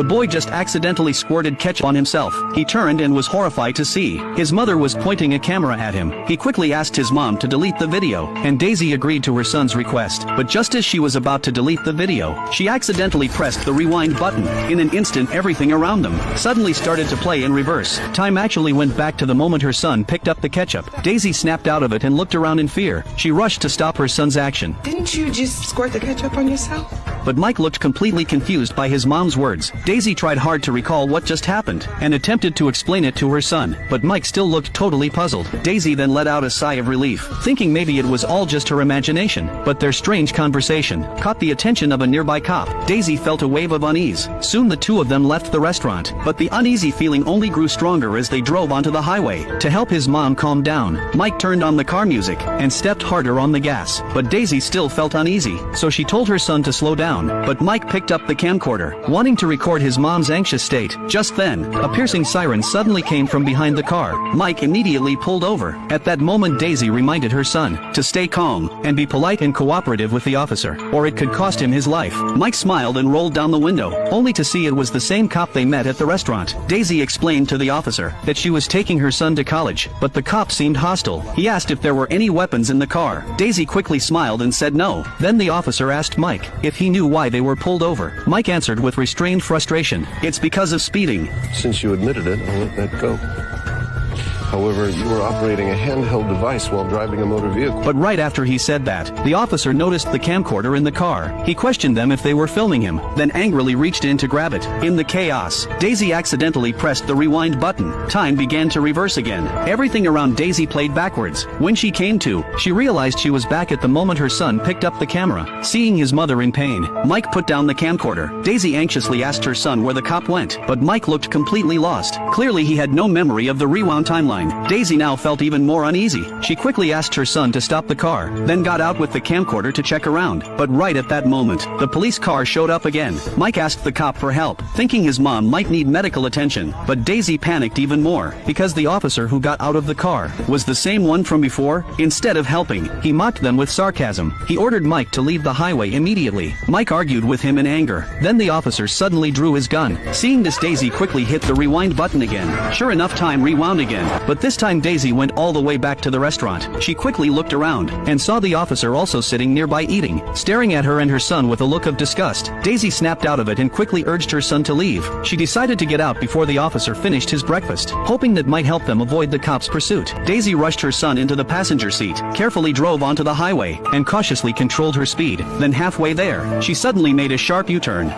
The boy just accidentally squirted ketchup on himself. He turned and was horrified to see his mother was pointing a camera at him. He quickly asked his mom to delete the video, and Daisy agreed to her son's request. But just as she was about to delete the video, she accidentally pressed the rewind button. In an instant, everything around them suddenly started to play in reverse. Time actually went back to the moment her son picked up the ketchup. Daisy snapped out of it and looked around in fear. She rushed to stop her son's action. Didn't you just squirt the ketchup on yourself? But Mike looked completely confused by his mom's words. Daisy tried hard to recall what just happened, and attempted to explain it to her son, but Mike still looked totally puzzled. Daisy then let out a sigh of relief, thinking maybe it was all just her imagination. But their strange conversation caught the attention of a nearby cop. Daisy felt a wave of unease. Soon the two of them left the restaurant, but the uneasy feeling only grew stronger as they drove onto the highway. To help his mom calm down, Mike turned on the car music and stepped harder on the gas. But Daisy still felt uneasy, so she told her son to slow down. But Mike picked up the camcorder, wanting to record his mom's anxious state. Just then, a piercing siren suddenly came from behind the car. Mike immediately pulled over. At that moment, Daisy reminded her son to stay calm and be polite and cooperative with the officer, or it could cost him his life. Mike smiled and rolled down the window, only to see it was the same cop they met at the restaurant. Daisy explained to the officer that she was taking her son to college, but the cop seemed hostile. He asked if there were any weapons in the car. Daisy quickly smiled and said no. Then the officer asked Mike if he knew why they were pulled over. Mike answered with restrained frustration, "It's because of speeding." Since you admitted it, I'll let that go. However, you were operating a handheld device while driving a motor vehicle. But right after he said that, the officer noticed the camcorder in the car. He questioned them if they were filming him, then angrily reached in to grab it. In the chaos, Daisy accidentally pressed the rewind button. Time began to reverse again. Everything around Daisy played backwards. When she came to, she realized she was back at the moment her son picked up the camera. Seeing his mother in pain, Mike put down the camcorder. Daisy anxiously asked her son where the cop went, but Mike looked completely lost. Clearly he had no memory of the rewound timeline. Daisy now felt even more uneasy. She quickly asked her son to stop the car, then got out with the camcorder to check around. But right at that moment, the police car showed up again. Mike asked the cop for help, thinking his mom might need medical attention. But Daisy panicked even more, because the officer who got out of the car was the same one from before. Instead of helping, he mocked them with sarcasm. He ordered Mike to leave the highway immediately. Mike argued with him in anger. Then the officer suddenly drew his gun. Seeing this, Daisy quickly hit the rewind button again. Sure enough, time rewound again. But this time Daisy went all the way back to the restaurant. She quickly looked around and saw the officer also sitting nearby eating, staring at her and her son with a look of disgust. Daisy snapped out of it and quickly urged her son to leave. She decided to get out before the officer finished his breakfast, hoping that might help them avoid the cops' pursuit. Daisy rushed her son into the passenger seat, carefully drove onto the highway, and cautiously controlled her speed. Then halfway there, she suddenly made a sharp U-turn.